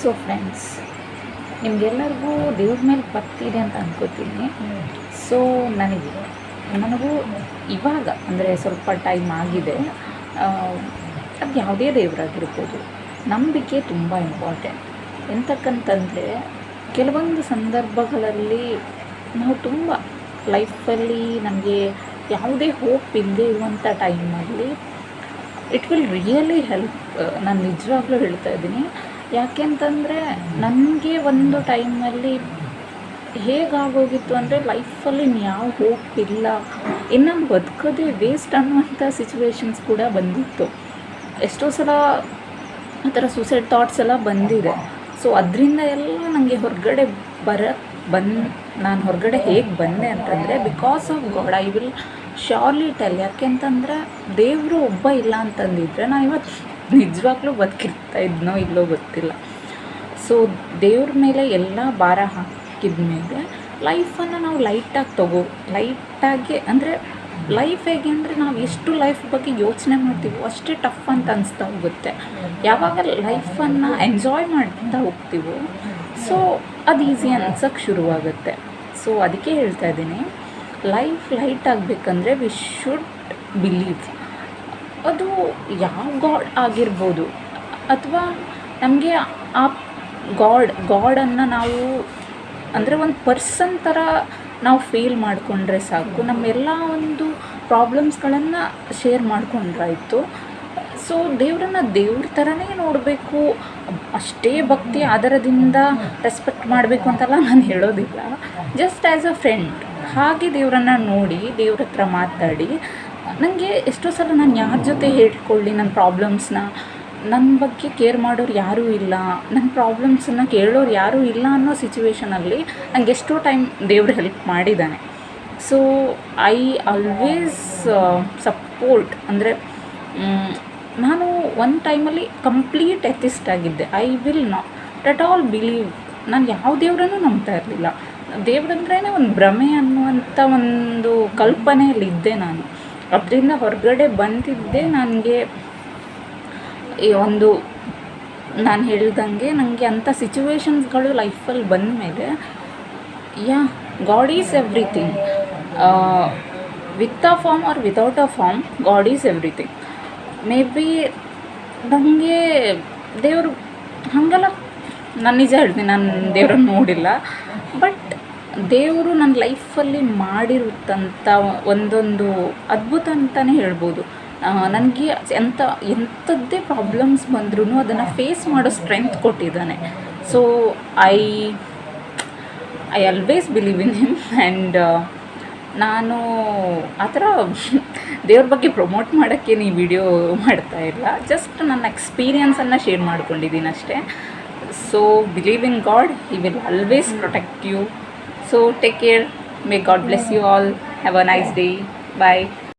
So friends, ನಿಮಗೆಲ್ಲರಿಗೂ ದೇವ್ರ ಮೇಲೆ ಭಕ್ತಿ ಇದೆ ಅಂತ ಅನ್ಕೋತೀನಿ. ಸೊ ನನಗೂ ಇವಾಗ ಅಂದರೆ ಸ್ವಲ್ಪ ಟೈಮ್ ಆಗಿದೆ. ಅದು ಯಾವುದೇ ದೇವರಾಗಿರ್ಬೋದು, ನಂಬಿಕೆ ತುಂಬ ಇಂಪಾರ್ಟೆಂಟ್. ಎಂತಕ್ಕಂತಂದರೆ ಕೆಲವೊಂದು ಸಂದರ್ಭಗಳಲ್ಲಿ ನಾವು ತುಂಬ ಲೈಫಲ್ಲಿ ನಮಗೆ ಯಾವುದೇ ಹೋಪ್ ಇಲ್ಲದೆ ಇರುವಂಥ ಟೈಮಲ್ಲಿ ಇಟ್ ವಿಲ್ ರಿಯಲಿ ಹೆಲ್ಪ್. ನಾನು ನಿಜವಾಗ್ಲೂ ಹೇಳ್ತಾ ಇದ್ದೀನಿ. ಯಾಕೆಂತಂದರೆ ನನಗೆ ಒಂದು ಟೈಮಲ್ಲಿ ಹೇಗಾಗೋಗಿತ್ತು ಅಂದರೆ ಲೈಫಲ್ಲಿ ಯಾವ ಹೋಪ್ ಇಲ್ಲ, ಇನ್ನು ಬದುಕೋದೇ ವೇಸ್ಟ್ ಅನ್ನುವಂಥ ಸಿಚುವೇಶನ್ಸ್ ಕೂಡ ಬಂದಿತ್ತು. ಎಷ್ಟೋ ಸಲ ಆ ಥರ ಸೂಸೈಡ್ ಥಾಟ್ಸ್ ಎಲ್ಲ ಬಂದಿದೆ. ಸೊ ಅದರಿಂದ ಎಲ್ಲ ನನಗೆ ಹೊರಗಡೆ ನಾನು ಹೊರಗಡೆ ಹೇಗೆ ಬಂದೆ ಅಂತಂದರೆ because of god. I will surely tell. ಯಾಕೆಂತಂದರೆ ದೇವರು ಒಬ್ಬ ಇಲ್ಲ ಅಂತಂದಿದ್ರೆ ನಾನು ಇವತ್ತು ನಿಜವಾಗ್ಲೂ ಬದುಕಿರ್ತಾ ಇದ್ನೋ ಇಲ್ಲೋ ಗೊತ್ತಿಲ್ಲ. ಸೊ ದೇವ್ರ ಮೇಲೆ ಎಲ್ಲ ಭಾರ ಹಾಕಿದ ಮೇಲೆ ಲೈಫನ್ನು ನಾವು ಲೈಟಾಗಿ ಅಂದರೆ ಲೈಫ್ ಹೇಗೆ ಅಂದರೆ ನಾವು ಎಷ್ಟು ಲೈಫ್ ಬಗ್ಗೆ ಯೋಚನೆ ಮಾಡ್ತೀವೋ ಅಷ್ಟೇ ಟಫ್ ಅಂತ ಅನಿಸ್ತಾ ಹೋಗುತ್ತೆ. ಯಾವಾಗ ಲೈಫನ್ನು ಎಂಜಾಯ್ ಮಾಡ್ತಾ ಹೋಗ್ತೀವೋ ಸೊ ಅದು ಈಸಿ ಅನ್ಸೋಕ್ಕೆ ಶುರುವಾಗುತ್ತೆ. ಸೊ ಅದಕ್ಕೆ ಹೇಳ್ತಾ ಇದ್ದೀನಿ, ಲೈಫ್ ಲೈಟ್ ಆಗಬೇಕಂದ್ರೆ ವಿ ಶುಡ್ ಬಿಲೀವ್. ಅದು ಯಾವ ಗಾಡ್ ಆಗಿರ್ಬೋದು, ಅಥವಾ ನಮಗೆ ಆ ಗಾಡನ್ನು ನಾವು ಅಂದರೆ ಒಂದು ಪರ್ಸನ್ ಥರ ನಾವು ಫೀಲ್ ಮಾಡಿಕೊಂಡ್ರೆ ಸಾಕು. ನಮ್ಮೆಲ್ಲ ಒಂದು ಪ್ರಾಬ್ಲಮ್ಸ್ಗಳನ್ನು ಶೇರ್ ಮಾಡಿಕೊಂಡ್ರಾಯ್ತು. ಸೊ ದೇವರನ್ನು ದೇವ್ರ ಥರನೇ ನೋಡಬೇಕು, ಅಷ್ಟೇ ಭಕ್ತಿ ಆಧಾರದಿಂದ ರೆಸ್ಪೆಕ್ಟ್ ಮಾಡಬೇಕು ಅಂತೆಲ್ಲ ನಾನು ಹೇಳೋದಿಲ್ಲ. ಜಸ್ಟ್ ಆ್ಯಸ್ ಅ ಫ್ರೆಂಡ್ ಹಾಗೆ ದೇವರನ್ನು ನೋಡಿ, ದೇವ್ರ ಹತ್ರ ಮಾತಾಡಿ. ನನಗೆ ಎಷ್ಟೋ ಸಲ ನಾನು ಯಾರ ಜೊತೆ ಹೇಳ್ಕೊಳ್ಳಿ ನನ್ನ ಪ್ರಾಬ್ಲಮ್ಸ್ನ, ನನ್ನ ಬಗ್ಗೆ ಕೇರ್ ಮಾಡೋರು ಯಾರೂ ಇಲ್ಲ, ನನ್ನ ಪ್ರಾಬ್ಲಮ್ಸನ್ನು ಕೇಳೋರು ಯಾರೂ ಇಲ್ಲ ಅನ್ನೋ ಸಿಚುವೇಷನಲ್ಲಿ ನನಗೆ ಎಷ್ಟೋ ಟೈಮ್ ದೇವ್ರು ಹೆಲ್ಪ್ ಮಾಡಿದ್ದಾನೆ. So I always support. ಅಂದರೆ ನಾನು ಒಂದು ಟೈಮಲ್ಲಿ ಕಂಪ್ಲೀಟ್ ಎಥಿಸ್ಟ್ ಆಗಿದ್ದೆ. I will not at all believe. ನಾನು ಯಾವ ದೇವರನ್ನು ನಂಬ್ತಾ ಇರಲಿಲ್ಲ. ದೇವ್ರಂದ್ರೇ ಒಂದು ಭ್ರಮೆ ಅನ್ನುವಂಥ ಒಂದು ಕಲ್ಪನೆಯಲ್ಲಿದ್ದೆ ನಾನು. ಅದರಿಂದ ಹೊರಗಡೆ ಬಂದಿದ್ದೆ. ನನಗೆ ಈ ಒಂದು ನಾನು ಹೇಳ್ದಂಗೆ ನನಗೆ ಅಂಥ ಸಿಚುವೇಶನ್ಸ್ಗಳು ಲೈಫಲ್ಲಿ ಬಂದ ಮೇಲೆ God is everything. With a form or without a form, God is everything. Maybe ನನಗೆ ದೇವರು ಹಾಗೆಲ್ಲ, ನಾನು ನಿಜ ಹೇಳ್ತೀನಿ, ನಾನು ದೇವ್ರನ್ನ ನೋಡಿಲ್ಲ. ಬಟ್ ದೇವರು ನನ್ನ ಲೈಫಲ್ಲಿ ಮಾಡಿರುತ್ತಂಥ ಒಂದೊಂದು ಅದ್ಭುತ ಅಂತಲೇ ಹೇಳ್ಬೋದು. ನನಗೆ ಎಂಥದ್ದೇ ಪ್ರಾಬ್ಲಮ್ಸ್ ಬಂದ್ರೂ ಅದನ್ನು ಫೇಸ್ ಮಾಡೋ ಸ್ಟ್ರೆಂತ್ ಕೊಟ್ಟಿದ್ದಾನೆ. So I always believe in him. And ನಾನು ಆ ಥರ ದೇವ್ರ ಬಗ್ಗೆ ಪ್ರಮೋಟ್ ಮಾಡೋಕ್ಕೆ ಈ ವಿಡಿಯೋ ಮಾಡ್ತಾ ಇಲ್ಲ. ಜಸ್ಟ್ ನನ್ನ ಎಕ್ಸ್ಪೀರಿಯನ್ಸನ್ನು ಶೇರ್ ಮಾಡ್ಕೊಂಡಿದ್ದೀನಿ ಅಷ್ಟೇ. So believe in God, he will always protect you. So take care. May God bless you all. Have a nice day. Bye.